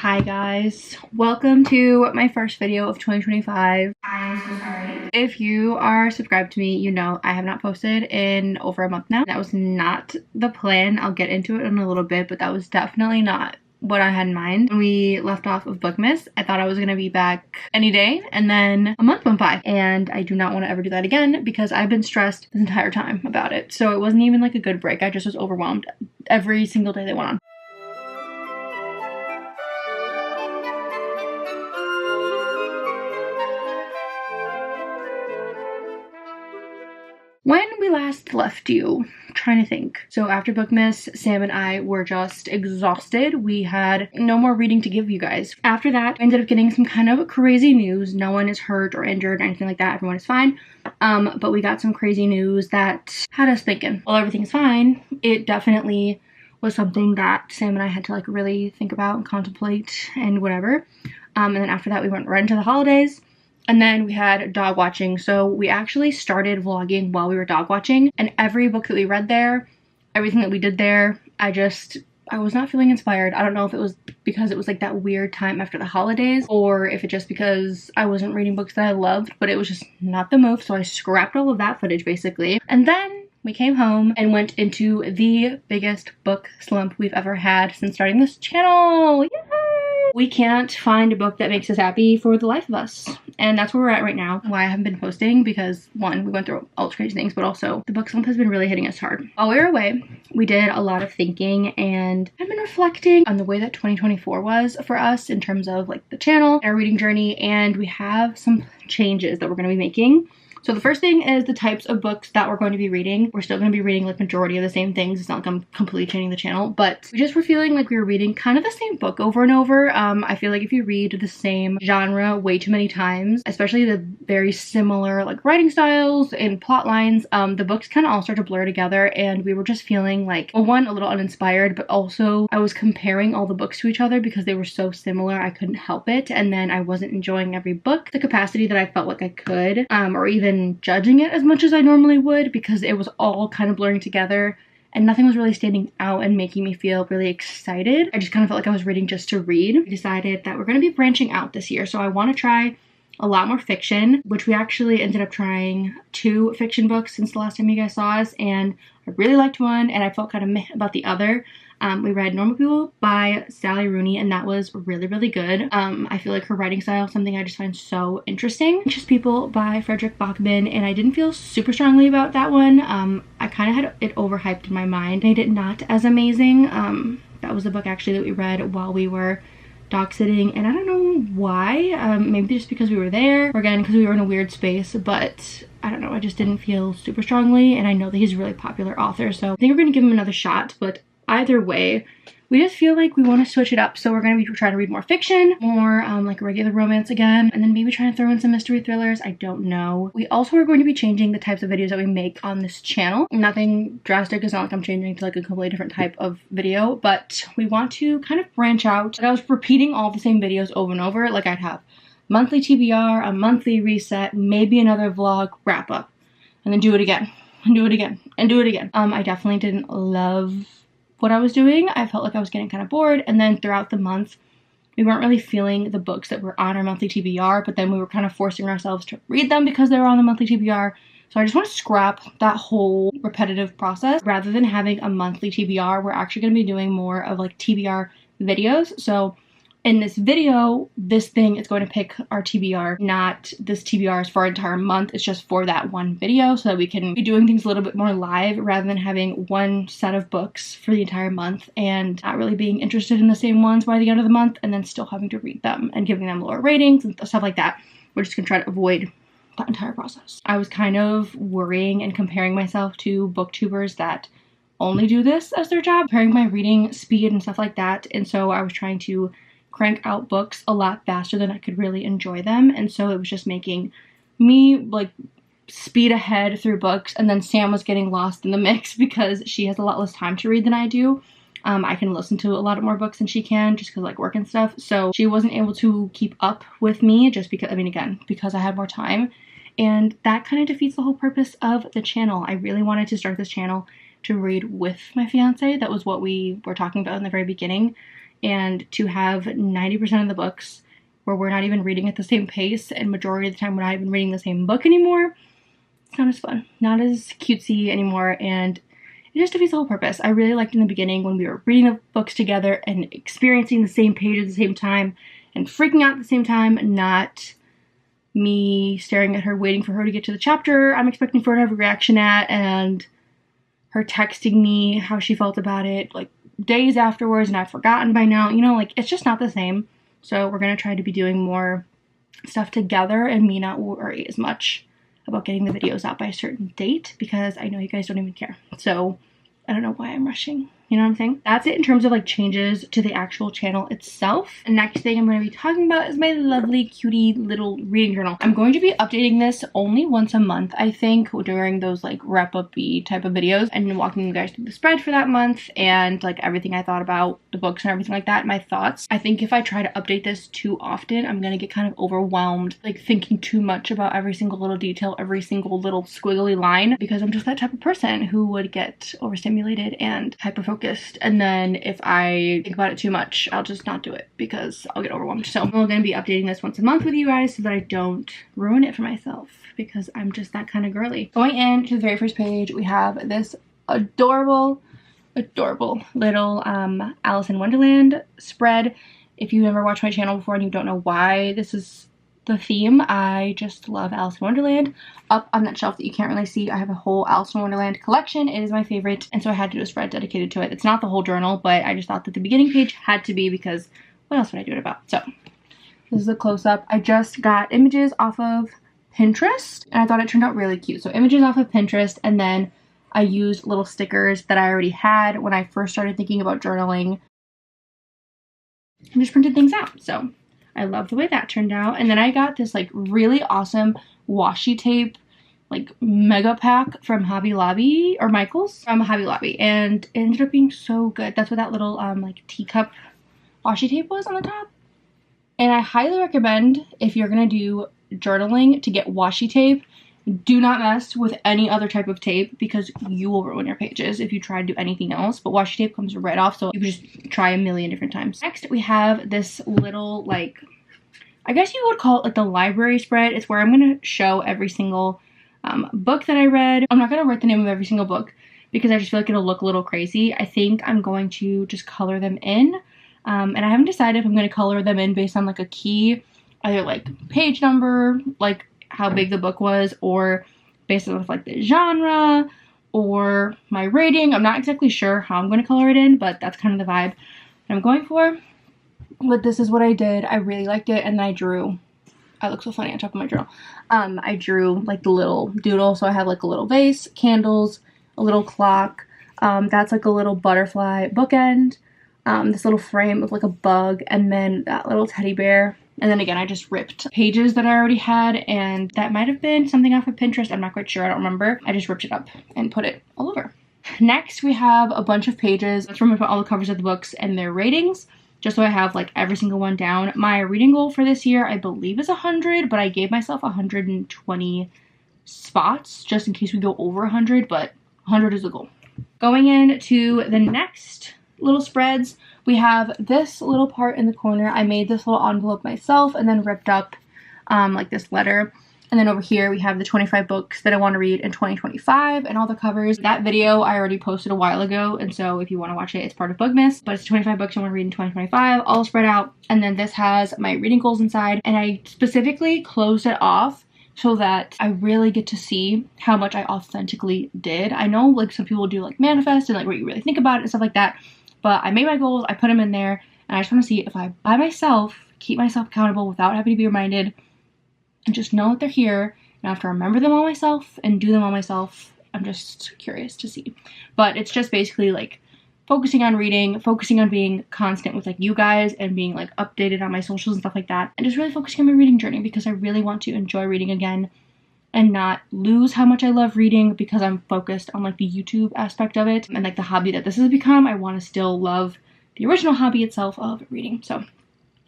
Hi guys, welcome to my first video of 2025. I am so sorry. If you are subscribed to me, you know I have not posted in over a month now. That was not the plan. I'll get into it in a little bit, but that was definitely not what I had in mind. When we left off of Bookmas, I thought I was gonna be back any day, and then a month went by, and I do not want to ever do that again because I've been stressed this entire time about it. So it wasn't even like a good break. I just was overwhelmed every single day they went on. When we last left you, I'm trying to think. So after Bookmas, Sam and I were just exhausted. We had no more reading to give you guys. After that, we ended up getting some kind of crazy news. No one is hurt or injured or anything like that. Everyone is fine. But we got some crazy news that had us thinking, well, everything's fine. It definitely was something that Sam and I had to like really think about and contemplate and whatever. And then after that, we went right into the holidays. And then we had dog watching. So we actually started vlogging while we were dog watching, and every book that we read there, everything that we did there, I was not feeling inspired. I don't know if it was because it was like that weird time after the holidays, or if it just because I wasn't reading books that I loved, but it was just not the move. So I scrapped all of that footage basically. And then we came home and went into the biggest book slump we've ever had since starting this channel. Yay! We can't find a book that makes us happy for the life of us. And that's where we're at right now. Why I haven't been posting, because one, we went through all these crazy things, but also the book slump has been really hitting us hard. While we were away, we did a lot of thinking, and I've been reflecting on the way that 2024 was for us in terms of like the channel, our reading journey, and we have some changes that we're going to be making. So the first thing is the types of books that we're going to be reading. We're still going to be reading like majority of the same things. It's not like I'm completely changing the channel, but we just were feeling like we were reading kind of the same book over and over. I feel like if you read the same genre way too many times, especially the very similar like writing styles and plot lines, the books kind of all start to blur together, and we were just feeling like, well, one, a little uninspired, but also I was comparing all the books to each other because they were so similar. I couldn't help it, and then I wasn't enjoying every book the capacity that I felt like I could, or even judging it as much as I normally would, because it was all kind of blurring together and nothing was really standing out and making me feel really excited. I just kind of felt like I was reading just to read. We decided that we're going to be branching out this year, so I want to try a lot more fiction, which we actually ended up trying 2 fiction books since the last time you guys saw us, and I really liked one and I felt kind of meh about the other. We read Normal People by Sally Rooney, and that was really, really good. I feel like her writing style is something I just find so interesting. Anxious People by Frederick Bachman, and I didn't feel super strongly about that one. I kind of had it overhyped in my mind, made it not as amazing. That was the book actually that we read while we were dog sitting, and I don't know why. Maybe just because we were there, or again because we were in a weird space, but I don't know, I just didn't feel super strongly, and I know that he's a really popular author, so I think we're gonna give him another shot. But either way, we just feel like we want to switch it up, so we're going to be trying to read more fiction, more like regular romance again, and then maybe trying to throw in some mystery thrillers. I don't know. We also are going to be changing the types of videos that we make on this channel. Nothing drastic. It's not like I'm changing to like a completely different type of video, but we want to kind of branch out. Like, I was repeating all the same videos over and over. Like, I'd have monthly TBR, a monthly reset, maybe another vlog wrap up, and then do it again and do it again and do it again. I definitely didn't love what I was doing. I felt like I was getting kind of bored, and then throughout the month we weren't really feeling the books that were on our monthly TBR, but then we were kind of forcing ourselves to read them because they were on the monthly TBR. So I just want to scrap that whole repetitive process. Rather than having a monthly TBR, we're actually going to be doing more of like TBR videos. So in this video, this thing is going to pick our TBR, not this TBR is for our entire month. It's just for that one video, so that we can be doing things a little bit more live rather than having one set of books for the entire month and not really being interested in the same ones by the end of the month, and then still having to read them and giving them lower ratings and stuff like that. We're just gonna try to avoid that entire process. I was kind of worrying and comparing myself to booktubers that only do this as their job, comparing my reading speed and stuff like that, and so I was trying to crank out books a lot faster than I could really enjoy them, and so it was just making me like speed ahead through books, and then Sam was getting lost in the mix because she has a lot less time to read than I do. I can listen to a lot more books than she can just because like work and stuff, so she wasn't able to keep up with me just because, I mean, again, because I had more time, and that kind of defeats the whole purpose of the channel. I really wanted to start this channel to read with my fiance. That was what we were talking about in the very beginning. and to have 90% of the books where we're not even reading at the same pace, and majority of the time we're not even reading the same book anymore, it's not as fun, not as cutesy anymore, and it just defeats the whole purpose. I really liked in the beginning when we were reading the books together and experiencing the same page at the same time and freaking out at the same time, not me staring at her waiting for her to get to the chapter I'm expecting for her to have a reaction at, and her texting me how she felt about it like days afterwards and I've forgotten by now. You know, like, it's just not the same. So we're going to try to be doing more stuff together and me not worry as much about getting the videos out by a certain date, because I know you guys don't even care. So I don't know why I'm rushing. You know what I'm saying? That's it in terms of like changes to the actual channel itself. The next thing I'm going to be talking about is my lovely cutie little reading journal. I'm going to be updating this only once a month, I think, during those like wrap-up-y type of videos, and walking you guys through the spread for that month and like everything I thought about the books and everything like that, my thoughts. I think if I try to update this too often, I'm going to get kind of overwhelmed, like thinking too much about every single little detail, every single little squiggly line, because I'm just that type of person who would get overstimulated and hyper-focused. And then if I think about it too much, I'll just not do it because I'll get overwhelmed. So I'm going to be updating this once a month with you guys so that I don't ruin it for myself, because I'm just that kind of girly. Going into the very first page, we have this adorable little Alice in Wonderland spread. If you've never watched my channel before and you don't know why this is the theme, I just love Alice in Wonderland. Up on that shelf that you can't really see, I have a whole Alice in Wonderland collection. It is my favorite, and so I had to do a spread dedicated to it. It's not the whole journal, but I just thought that the beginning page had to be, because what else would I do it about? So this is a close-up. I just got images off of Pinterest, and I thought it turned out really cute. So images off of Pinterest, and then I used little stickers that I already had when I first started thinking about journaling, and just printed things out. So I love the way that turned out. And then I got this like really awesome washi tape like mega pack from Hobby Lobby, or Michael's from Hobby Lobby, and it ended up being so good. That's what that little like teacup washi tape was on the top. And I highly recommend, if you're gonna do journaling, to get washi tape. Do not mess with any other type of tape, because you will ruin your pages if you try to do anything else. But washi tape comes right off, so you can just try a million different times. Next, we have this little, like, I guess you would call it like the library spread. It's where I'm going to show every single book that I read. I'm not going to write the name of every single book because I just feel like it'll look a little crazy. I think I'm going to just color them in. And I haven't decided if I'm going to color them in based on like a key, either like page number, like how big the book was, or based on like the genre or my rating. I'm not exactly sure how I'm going to color it in, but that's kind of the vibe that I'm going for. But this is what I did. I really liked it, and then I drew. I look so funny on top of my journal. I drew like the little doodle, so I have like a little vase, candles, a little clock. That's like a little butterfly bookend. This little frame of like a bug, and then that little teddy bear. And then again, I just ripped pages that I already had, and that might have been something off of Pinterest. I'm not quite sure. I don't remember. I just ripped it up and put it all over. Next, we have a bunch of pages. That's where I'm gonna put all the covers of the books and their ratings, just so I have like every single one down. My reading goal for this year, I believe, is 100, but I gave myself 120 spots just in case we go over 100, but 100 is the goal. Going into the next little spreads, we have this little part in the corner. I made this little envelope myself and then ripped up like this letter. And then over here we have the 25 books that I want to read in 2025 and all the covers. That video I already posted a while ago, and so if you want to watch it, it's part of Bookmas. But it's 25 books I want to read in 2025, all spread out. And then this has my reading goals inside, and I specifically closed it off so that I really get to see how much I authentically did. I know like some people do like manifest and like what you really think about it and stuff like that, but I made my goals, I put them in there, and I just want to see if I, by myself, keep myself accountable without having to be reminded, and just know that they're here, and I have to remember them all myself and do them all myself. I'm just curious to see. But it's just basically like focusing on reading, focusing on being constant with like you guys and being like updated on my socials and stuff like that, and just really focusing on my reading journey, because I really want to enjoy reading again and not lose how much I love reading because I'm focused on like the YouTube aspect of it and like the hobby that this has become. I want to still love the original hobby itself of reading. So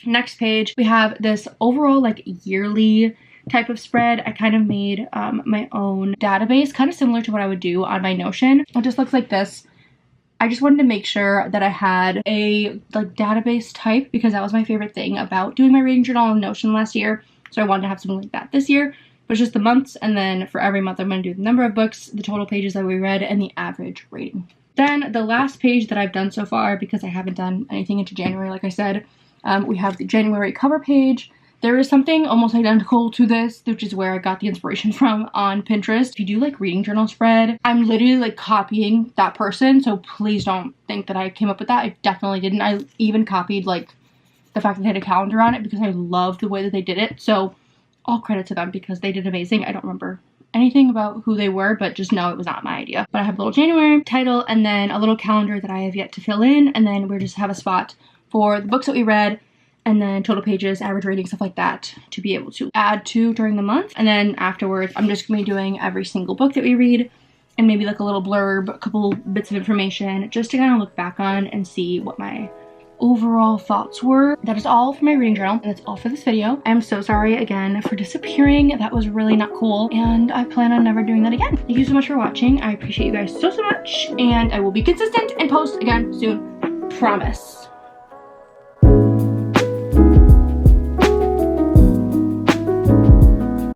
next page, we have this overall like yearly type of spread. I kind of made my own database, kind of similar to what I would do on my Notion. It just looks like this. I just wanted to make sure that I had a like database type, because that was my favorite thing about doing my reading journal on Notion last year. So I wanted to have something like that this year. But it's just the months, and then for every month I'm going to do the number of books, the total pages that we read, and the average rating. Then the last page that I've done so far, because I haven't done anything into January, like I said, we have the January cover page. There is something almost identical to this, which is where I got the inspiration from on Pinterest. If you do like reading journal spread, I'm literally like copying that person, so please don't think that I came up with that. I definitely didn't. I even copied like the fact that they had a calendar on it because I loved the way that they did it. So all credit to them because they did amazing. I don't remember anything about who they were, but just know it was not my idea. But I have a little January title and then a little calendar that I have yet to fill in, and then we just have a spot for the books that we read, and then total pages, average rating, stuff like that to be able to add to during the month. And then afterwards, I'm just gonna be doing every single book that we read and maybe like a little blurb, a couple bits of information just to kind of look back on and see what my overall thoughts were. That is all for my reading journal, and that's all for this video. I'm so sorry again for disappearing. That was really not cool, and I plan on never doing that again. Thank you so much for watching. I appreciate you guys so much, and I will be consistent and post again soon. Promise.